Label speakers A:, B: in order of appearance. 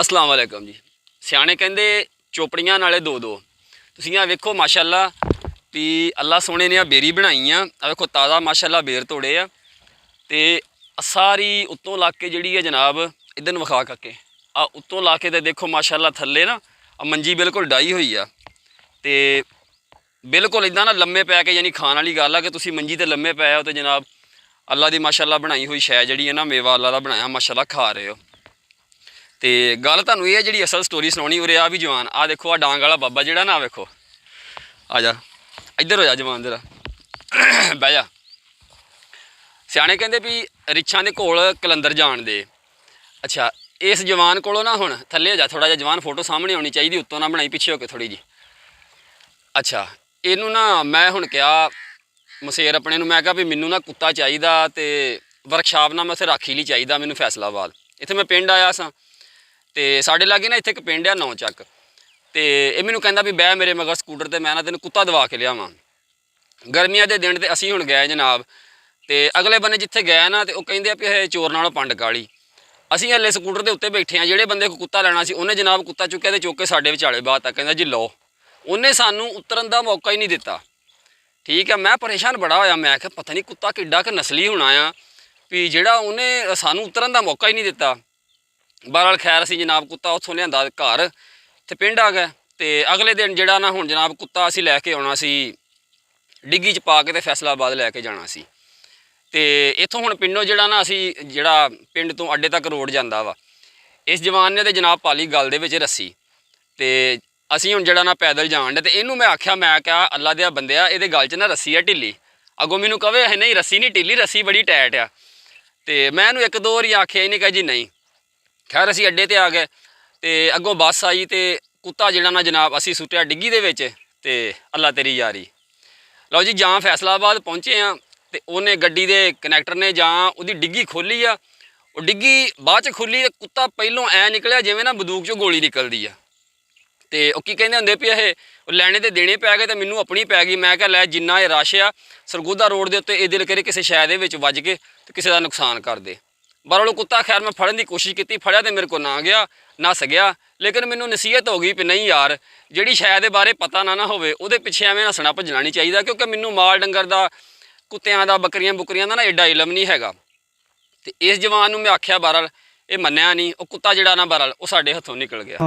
A: अस्सलाम वालेकुम जी। सियाने कहंदे चोपड़ियां नाले दो दो। तुसीं आ वेखो माशाअल्लाह भी अल्लाह सोने ने बेरी बनाई आ वेखो ताज़ा माशाअल्लाह बेर तोड़े आ ते सारी उत्तों ला के जिहड़ी है जनाब इधर विखा के आ उत्तों ला के ते देखो माशाअल्लाह थल्ले ना मंजी बिल्कुल डाई हुई आ ते बिल्कुल इदां ना लम्मे पै के यानी खाण वाली गल आ कि तुसीं मंजी ते लम्मे पै हो तो जनाब अल्लाह की माशाअल्लाह बनाई हुई शै जिहड़ी है ना मेवा अल्लाह का बनाया माशाअल्लाह खा रहे हो। तो गल तुहानूं ये जी असल स्टोरी सुनानी उरे आ भी जवान आ देखो आ डांग वाला बाबा जिहड़ा ना वेखो आ जा इधर हो जा जवान जरा बह जा। सियाने कहंदे भी रिछां दे कोल कलंदर जान दे। अच्छा इस जवान कोलों ना हुण थल्ले हो जा थोड़ा जिहा जवान फोटो सामने आनी चाहिए उत्तों ना बनाई पिछे होके थोड़ी जी। अच्छा इनू ना मैं हुण कहा मसेर अपने नूं मैं कहा भी मैनू ना कुत्ता चाहिदा ते वर्कशाप ना मैं उत्थे राखी लई चाहिदा मैनू फैसलाबाद इत्थे मैं पिंड आया सां ते साडे लागे ना इत्थे एक पिंड आ नौ चक तो यह मैनू कहंदा भी बह मेरे मगर स्कूटर ते मैं ना तेन कुत्ता दवा के लियावां। गर्मियां दे दिन ते असीं हुण गए जनाब तो अगले बन्ने जिथे गए ना तो कहिंदे भी ये चोर नालों पंड काली। असीं हले स्कूटर के उत्ते बैठे हाँ जिहड़े बंदे को कुत्ता लैना सी उन्हें जनाब कुत्ता चुक्या तो चुक के साडे विचाले बात कहंदा जी लो उन्हें सानू उतरन का मौका ही नहीं दिता। ठीक है मैं परेशान बड़ा होया मैं आख्या पता नहीं कुत्ता किड्डा क नस्ली होना आ भी जिहड़ा उन्हें सानू उतरन का मौका ही नहीं दिता। बहरहाल खैर असीं जनाब कुत्ता उत्थों लिआंदा घर ते पिंड आ गए तो अगले दिन जिहड़ा ना हुण जनाब कुत्ता असीं लैके आउणा सी डिग्गी च पा के ते फैसलाबाद लैके जाना सी। ते इत्थों हुण पिंडों जिहड़ा ना असीं जिहड़ा पिंड तो अड्डे तक रोड जांदा वा इस जवान ने ते जनाब पाली गल दे विच रस्सी ते असीं हुण जिहड़ा ना पैदल जाण डे ते इहनूं मैं आख्या मैं क्या अल्लाह दे बंदिया इहदे गल च ना रस्सी है ढिल्ली अगों मैनूं कहे नहीं रस्सी नहीं ढिल्ली रस्सी बड़ी टाइट आ ते मैं इहनूं एक दो वारी आख्या इहने कहा जी नहीं। खैर असीं अड्डे ते आ गए तो अगों बस आई तो कुत्ता जिहड़ा ना जनाब असीं सुट्टिया डिग्गी दे विच ते अल्लाह तेरी यारी। लो जी जां फैसलाबाद पहुँचे हाँ तो उन्हें गड्डी दे कनैक्टर ने जां उहदी डिग्गी खोली आ वो डिग्गी बाद च खोली कुत्ता पहलों ऐ निकलिया जिवें ना बंदूक चों गोली निकलदी आ तो वह की कहते होंगे भी ये लैने तो देने पै गए तो मैनू अपनी पै गई। मैं क्या लै जिन्ना ये रश आ सरगोधा रोड के उत्ते ये दिल करे किसी शै दे विच वज के तो किसी का नुकसान कर दे। बहरहाल कुत्ता खैर मैं फड़न की कोशिश की फड़िया तो मेरे को ना गया नस गया लेकिन मैनू नसीहत हो गई भी नहीं यार जिहड़ी शै दे बारे पता ना होवे उहदे पिछे एवें नसना भजना नहीं चाहिए क्योंकि मैनू माल डंगर का कुत्तियां का बकरियां बुकरियां का ना एडा इलम नहीं हैगा। तो इस जवान नूं मैं आख्या बहरहाल ये मन्निया नहीं वो कुत्ता जिहड़ा ना बहरहाल वो साडे हत्थों निकल गया।